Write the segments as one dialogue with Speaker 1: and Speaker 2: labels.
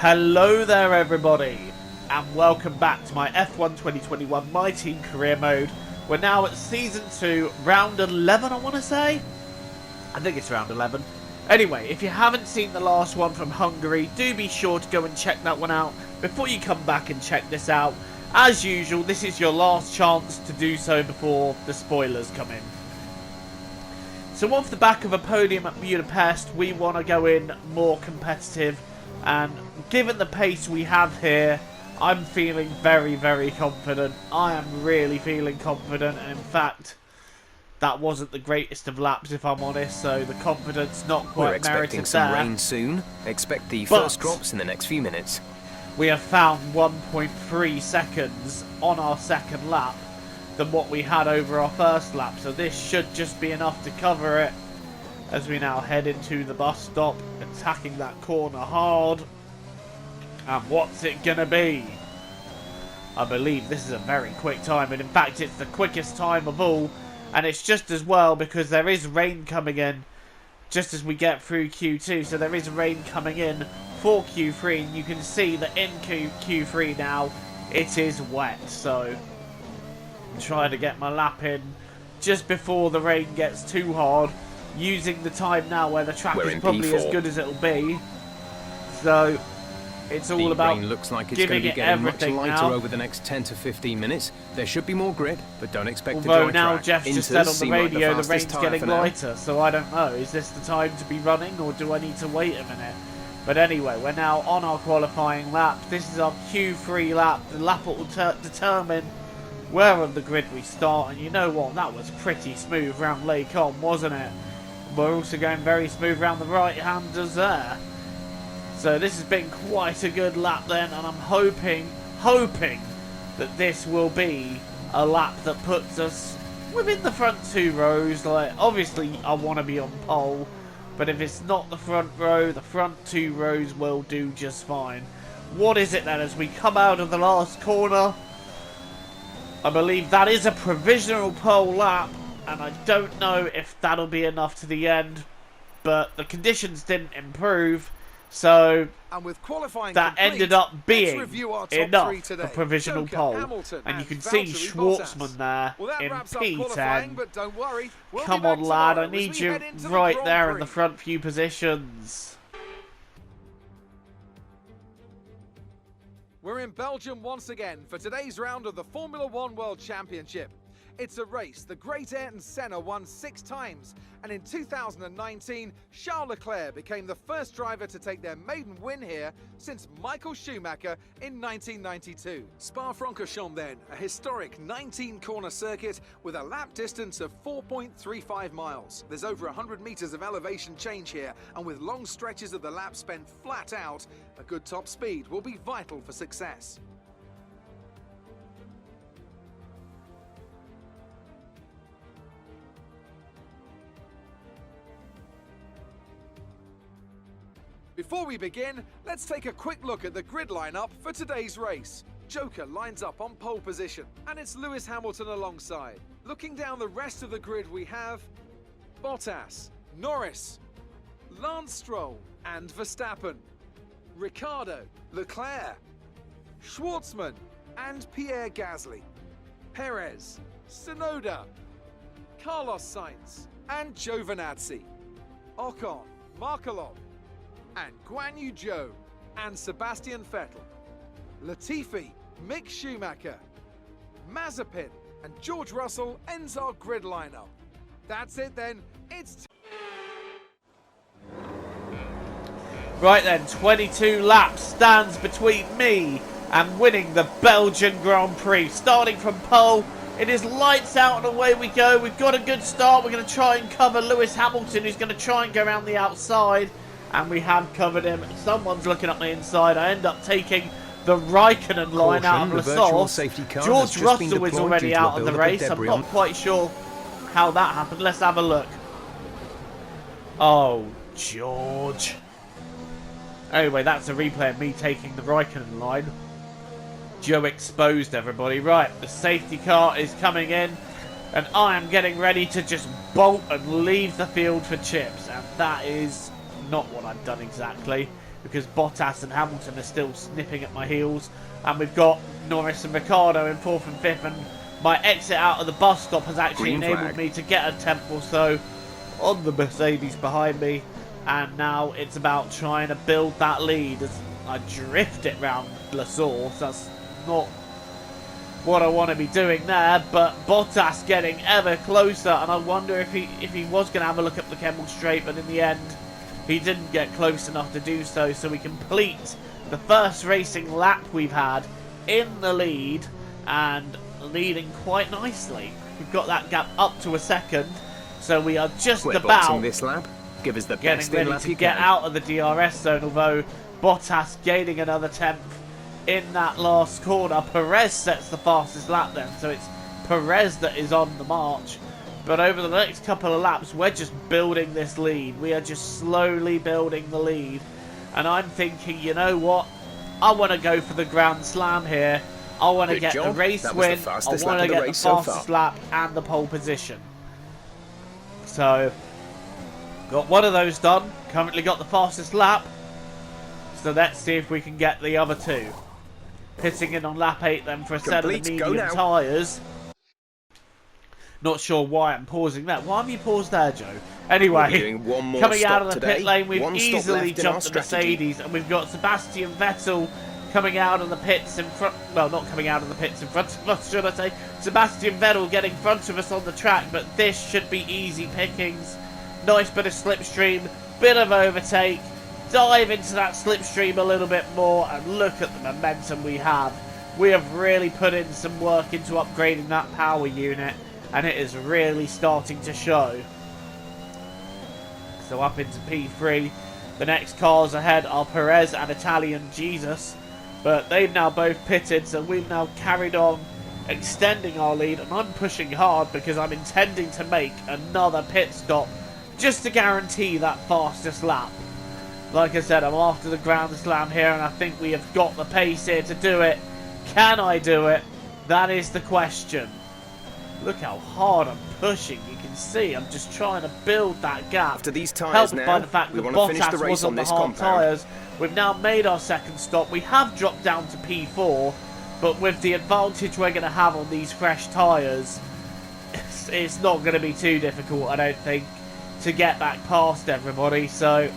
Speaker 1: Hello there everybody, and welcome back to my F1 2021 My Team Career Mode. We're now at Season 2, Round 11 I want to say? I think it's Round 11. Anyway, if you haven't seen the last one from Hungary, do be sure to go and check that one out before you come back and check this out. As usual, this is your last chance to do so before the spoilers come in. So off the back of a podium at Budapest, we want to go in more competitive. And given the pace we have here, I'm feeling very, very confident. I am really feeling confident. And in fact, that wasn't the greatest of laps, if I'm honest. So the confidence not quite merited there.
Speaker 2: We're expecting some rain soon. Expect the first drops in the next few minutes.
Speaker 1: We have found 1.3 seconds on our second lap than what we had over our first lap. So this should just be enough to cover it. As we now head into the bus stop, attacking that corner hard. And what's it gonna be? I believe this is a very quick time, and in fact it's the quickest time of all. And it's just as well because there is rain coming in just as we get through Q2. So there is rain coming in for Q3, and you can see that in Q3 now it is wet. So I'm trying to get my lap in just before the rain gets too hard, using the time now where the track is probably as good as it'll be. So it's all about
Speaker 2: rain looks like it's going to be getting much lighter over the next 10 to 15 minutes. There should be more grid, but don't expect to dry track.
Speaker 1: Now Jeff just said on the radio the rain's getting lighter, so I don't know. Is this the time to be running, or do I need to wait a minute? But anyway, we're now on our qualifying lap. This is our Q3 lap. The lap will determine where on the grid we start. And you know what? That was pretty smooth round Les Combes, wasn't it? We're also going very smooth round the right-handers there. So this has been quite a good lap then, and I'm hoping that this will be a lap that puts us within the front two rows. Like, obviously I want to be on pole, but if it's not the front row, the front two rows will do just fine. What is it then as we come out of the last corner? I believe that is a provisional pole lap, and I don't know if that'll be enough to the end, but the conditions didn't improve. So
Speaker 3: and with qualifying
Speaker 1: that
Speaker 3: complete,
Speaker 1: ended up being enough
Speaker 3: for
Speaker 1: provisional pole. And you can see Schwartzman there in P10.
Speaker 3: But don't worry,
Speaker 1: come on lad, I need you right there in the front few positions.
Speaker 3: We're in Belgium once again for today's round of the Formula One World Championship. It's a race the great Ayrton Senna won 6 times, and in 2019, Charles Leclerc became the first driver to take their maiden win here since Michael Schumacher in 1992. Spa-Francorchamps then, a historic 19-corner circuit with a lap distance of 4.35 miles. There's over 100 meters of elevation change here, and with long stretches of the lap spent flat out, a good top speed will be vital for success. Before we begin, let's take a quick look at the grid lineup for today's race. Joker lines up on pole position, and it's Lewis Hamilton alongside. Looking down the rest of the grid, we have Bottas, Norris, Lance Stroll and Verstappen, Ricciardo, Leclerc, Schwartzman and Pierre Gasly, Perez, Tsunoda, Carlos Sainz and Giovinazzi, Ocon, Markelov and Guan Yu Zhou and Sebastian Vettel, Latifi, Mick Schumacher, Mazepin and George Russell ends our grid lineup. That's it then, it's
Speaker 1: Right then, 22 laps stands between me and winning the Belgian Grand Prix. Starting from pole, it is lights out and away we go. We've got a good start. We're going to try and cover Lewis Hamilton, who's going to try and go around the outside. And we have covered him. Someone's looking up the inside. I end up taking the Raikkonen line out of the sauce. George Russell is already out of the race. I'm not quite sure how that happened. Let's have a look. Oh, George. Anyway, that's a replay of me taking the Raikkonen line. Joe exposed everybody. Right, the safety car is coming in. And I am getting ready to just bolt and leave the field for chips. And that is not what I've done exactly. because Bottas and Hamilton are still snipping at my heels. And we've got Norris and Ricciardo in 4th and 5th, and my exit out of the bus stop has actually enabled me to get a 10th or so on the Mercedes behind me. And now it's about trying to build that lead as I drift it round La Source. That's not what I want to be doing there, but Bottas getting ever closer, and I wonder if he was going to have a look at the Kemmel Straight, but in the end he didn't get close enough to do so. So we complete the first racing lap we've had in the lead, and leading quite nicely. We've got that gap up to a second, so we are just about
Speaker 2: this lap. Give us the
Speaker 1: getting ready to get out of the DRS zone, although Bottas gaining another 10th in that last corner. Perez sets the fastest lap then, so it's Perez that is on the march. But over the next couple of laps, we're just building this lead. We are just slowly building the lead. And I'm thinking, you know what? I want to go for the Grand Slam here. I want to get the race win. I want to get the fastest lap and the pole position. So, got one of those done. Currently got the fastest lap. So let's see if we can get the other two. Pitting in on lap 8 then for a set of the medium tyres. Not sure why I'm pausing that. Why have you paused there, Joe? Anyway, coming out of the pit lane, we've easily jumped the Mercedes, and we've got Sebastian Vettel coming out of the pits in front. Well, not coming out of the pits in front of us, should I say? Sebastian Vettel getting in front of us on the track, but this should be easy pickings. Nice bit of slipstream, bit of overtake. Dive into that slipstream a little bit more, and look at the momentum we have. We have really put in some work into upgrading that power unit, and it is really starting to show. So up into P3. The next cars ahead are Perez and Italian Jesus, but they've now both pitted, so we've now carried on extending our lead, and I'm pushing hard because I'm intending to make another pit stop just to guarantee that fastest lap. Like I said, I'm after the Grand Slam here, and I think we have got the pace here to do it. Can I do it? That is the question. Look how hard I'm pushing. You can see I'm just trying to build that gap.
Speaker 2: After these tyres
Speaker 1: helped
Speaker 2: now,
Speaker 1: by the fact that Bottas was on the hard tyres. We've now made our second stop. We have dropped down to P4, but with the advantage we're going to have on these fresh tyres, it's not going to be too difficult, I don't think, to get back past everybody. So,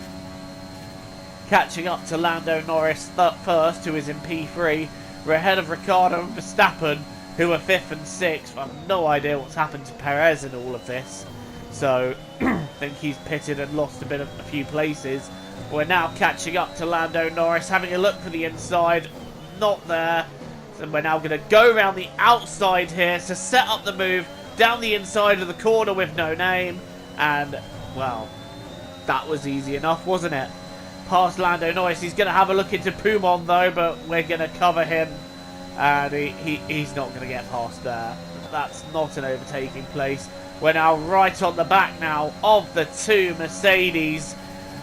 Speaker 1: catching up to Lando Norris first, who is in P3. We're ahead of Ricciardo and Verstappen, who are 5th and 6th. I have no idea what's happened to Perez in all of this. So, I think he's pitted and lost a few places. We're now catching up to Lando Norris, having a look for the inside. Not there. So we're now going to go around the outside here to set up the move down the inside of the corner with no name. And, well, that was easy enough, wasn't it? Past Lando Norris. He's going to have a look into Poumon though, but we're going to cover him. And he's not going to get past there. That's not an overtaking place. We're now right on the back now of the two Mercedes.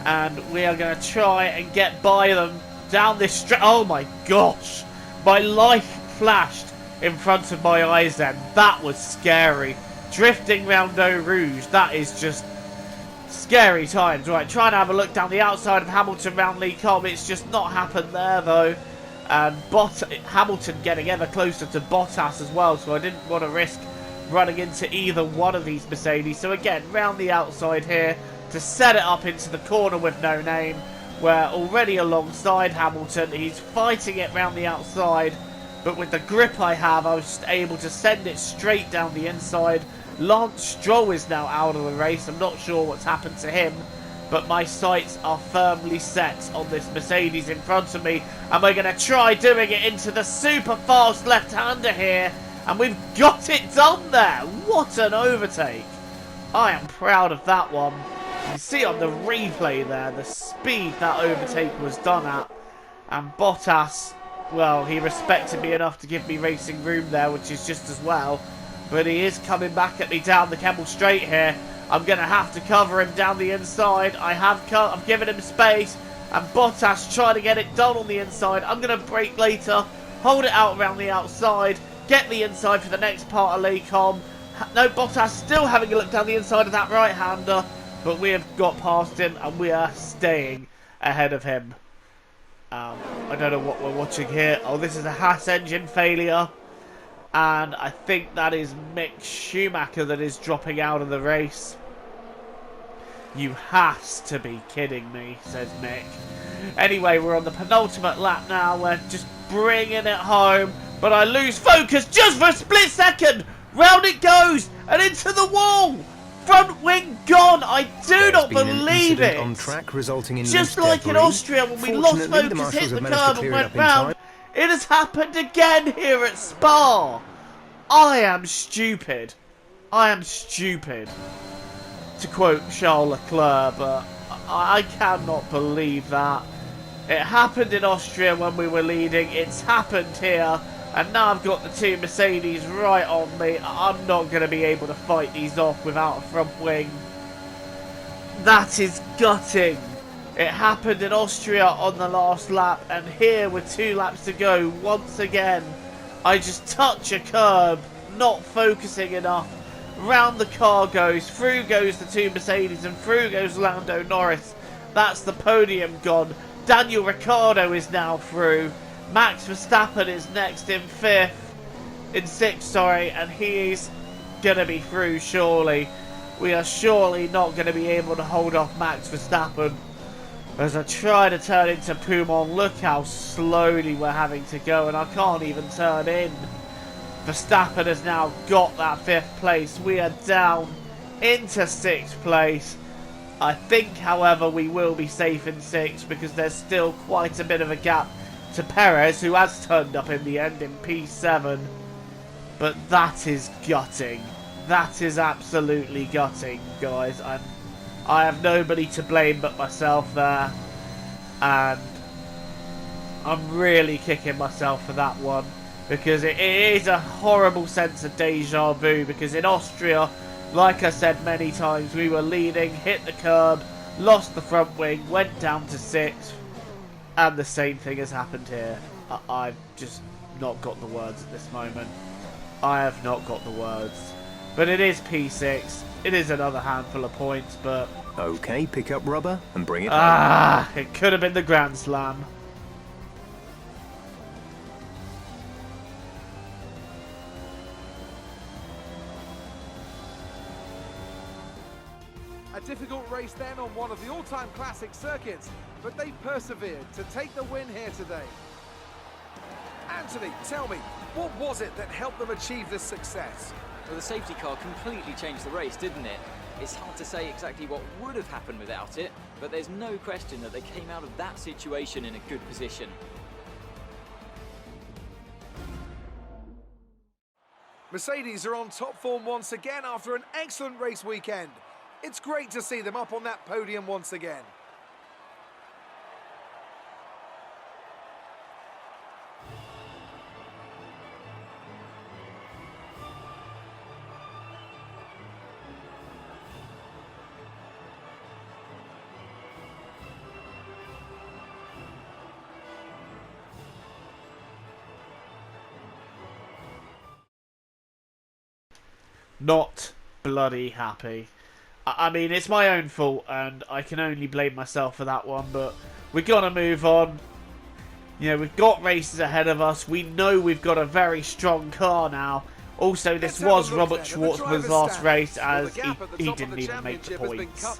Speaker 1: And we are going to try and get by them down this stretch. Oh my gosh. My life flashed in front of my eyes then. That was scary. Drifting round Eau Rouge. That is just scary times. Right, trying to have a look down the outside of Hamilton round Lee Cobb. It's just not happened there though. And Hamilton getting ever closer to Bottas as well, so I didn't want to risk running into either one of these Mercedes. So again, round the outside here to set it up into the corner with no name. We're already alongside Hamilton. He's fighting it round the outside, but with the grip I have, I was just able to send it straight down the inside. Lance Stroll is now out of the race. I'm not sure what's happened to him, but my sights are firmly set on this Mercedes in front of me, and we're going to try doing it into the super fast left-hander here, and we've got it done there. What an overtake. I am proud of that one. You can see on the replay there the speed that overtake was done at, and Bottas, well, he respected me enough to give me racing room there, which is just as well, but he is coming back at me down the Kemmel Straight here. I'm going to have to cover him down the inside. I've given him space. And Bottas trying to get it done on the inside. I'm going to brake later. Hold it out around the outside. Get the inside for the next part of Lecom. No, Bottas still having a look down the inside of that right-hander. But we have got past him and we are staying ahead of him. I don't know what we're watching here. Oh, this is a Haas engine failure. And I think that is Mick Schumacher that is dropping out of the race. You has to be kidding me, says Mick. Anyway, we're on the penultimate lap now. We're just bringing it home. But I lose focus just for a split second. Round it goes and into the wall. Front wing gone. I do not believe it.
Speaker 2: On track resulting in
Speaker 1: just like in Austria when we lost focus, hit the curb and went round. It has happened again here at Spa. I am stupid. I am stupid. To quote Charles Leclerc, but I cannot believe that. It happened in Austria when we were leading. It's happened here. And now I've got the two Mercedes right on me. I'm not going to be able to fight these off without a front wing. That is gutting. It happened in Austria on the last lap. And here with 2 laps to go, once again, I just touch a curb, not focusing enough. Round the car goes, through goes the 2 Mercedes, and through goes Lando Norris. That's the podium gone. Daniel Ricciardo is now through. Max Verstappen is next in 6th, sorry, and he's going to be through surely. We are surely not going to be able to hold off Max Verstappen. As I try to turn into Pumon, look how slowly we're having to go, and I can't even turn in. Verstappen has now got that 5th place. We are down into 6th place. I think, however, we will be safe in 6th because there's still quite a bit of a gap to Perez, who has turned up in the end in P7. But that is gutting. That is absolutely gutting, guys. I have nobody to blame but myself there. And I'm really kicking myself for that one. Because it is a horrible sense of deja vu. Because in Austria, like I said many times, we were leading, hit the curb, lost the front wing, went down to 6th. And the same thing has happened here. I've just not got the words at this moment. I have not got the words. But it is P6. It is another handful of points, but...
Speaker 2: Okay, pick up rubber and bring it home.
Speaker 1: Ah, it could have been the Grand Slam.
Speaker 3: A difficult race then on one of the all-time classic circuits, but they persevered to take the win here today. Anthony, tell me, what was it that helped them achieve this success?
Speaker 4: Well, the safety car completely changed the race, didn't it? It's hard to say exactly what would have happened without it, but there's no question that they came out of that situation in a good position.
Speaker 3: Mercedes are on top form once again after an excellent race weekend. It's great to see them up on that podium once again.
Speaker 1: Not bloody happy. I mean, it's my own fault, and I can only blame myself for that one, but we're going to move on. You know, we've got races ahead of us. We know we've got a very strong car now. Also, this was Robert Schwartzman's last race, as he didn't even make the points.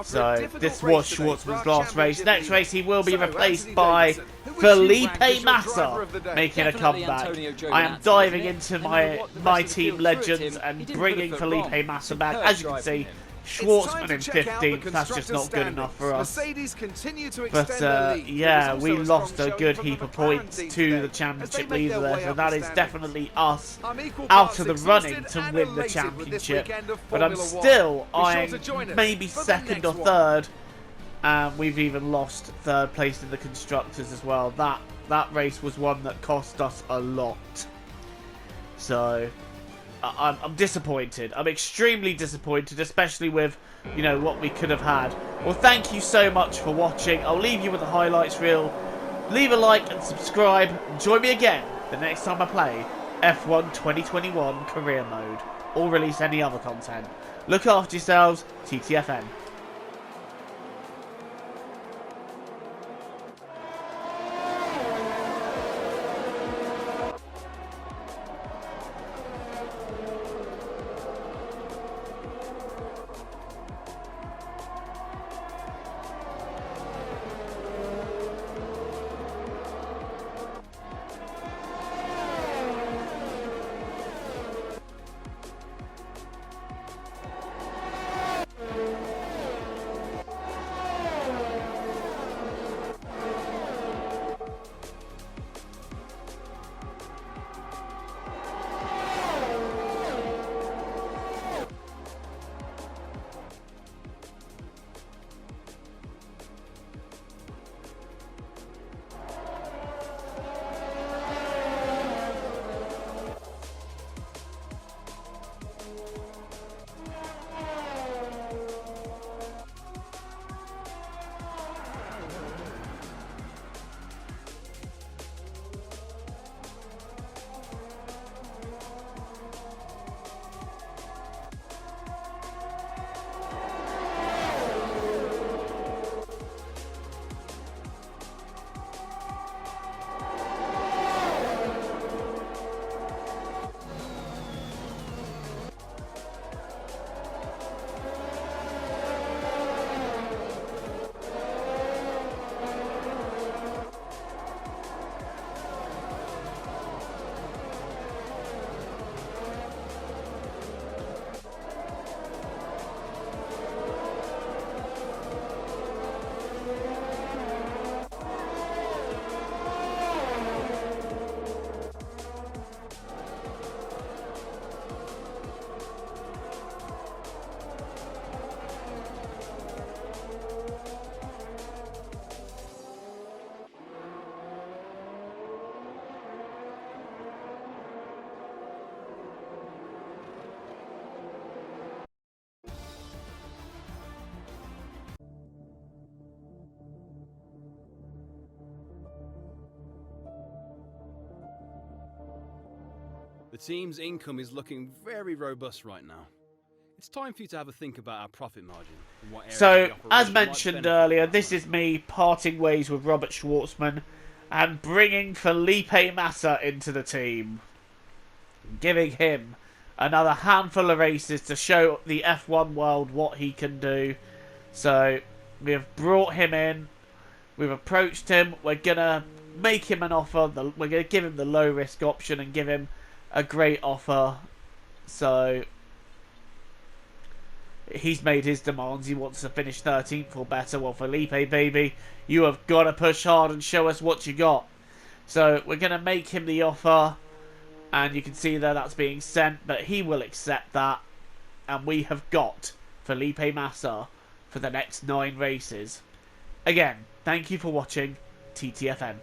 Speaker 1: So, this was Schwartzman's last race. Next race, he will be replaced by Felipe Massa, making a comeback. I am diving into my team legends and bringing Felipe Massa back. As you can see, Schwartzman in 15th, that's just not good enough for us. But yeah, we lost a good heap of points to the championship leader there, so that is definitely us out of the running to win the championship. But I'm still eyeing maybe 2nd or 3rd, and we've even lost 3rd place in the constructors as well. That race was one that cost us a lot. So I'm disappointed. I'm extremely disappointed, especially with, you know, what we could have had. Well, thank you so much for watching. I'll leave you with the highlights reel. Leave a like and subscribe. And join me again the next time I play F1 2021 Career Mode, or release any other content. Look after yourselves. TTFN.
Speaker 5: The team's income is looking very robust right now. It's time for you to have a think about our profit margin. And what areas
Speaker 1: So,
Speaker 5: of the operation
Speaker 1: as
Speaker 5: might
Speaker 1: mentioned
Speaker 5: benefit
Speaker 1: earlier,
Speaker 5: from
Speaker 1: this
Speaker 5: that.
Speaker 1: is me parting ways with Robert Schwartzman and bringing Felipe Massa into the team. Giving him another handful of races to show the F1 world what he can do. So, we have brought him in. We've approached him. We're going to make him an offer. We're going to give him the low risk option and give him a great offer. So, he's made his demands. He wants to finish 13th or better. Well, Felipe, baby, you have got to push hard and show us what you got. So, we're going to make him the offer. And you can see there that's being sent. But he will accept that. And we have got Felipe Massa for the next 9 races. Again, thank you for watching TTFN.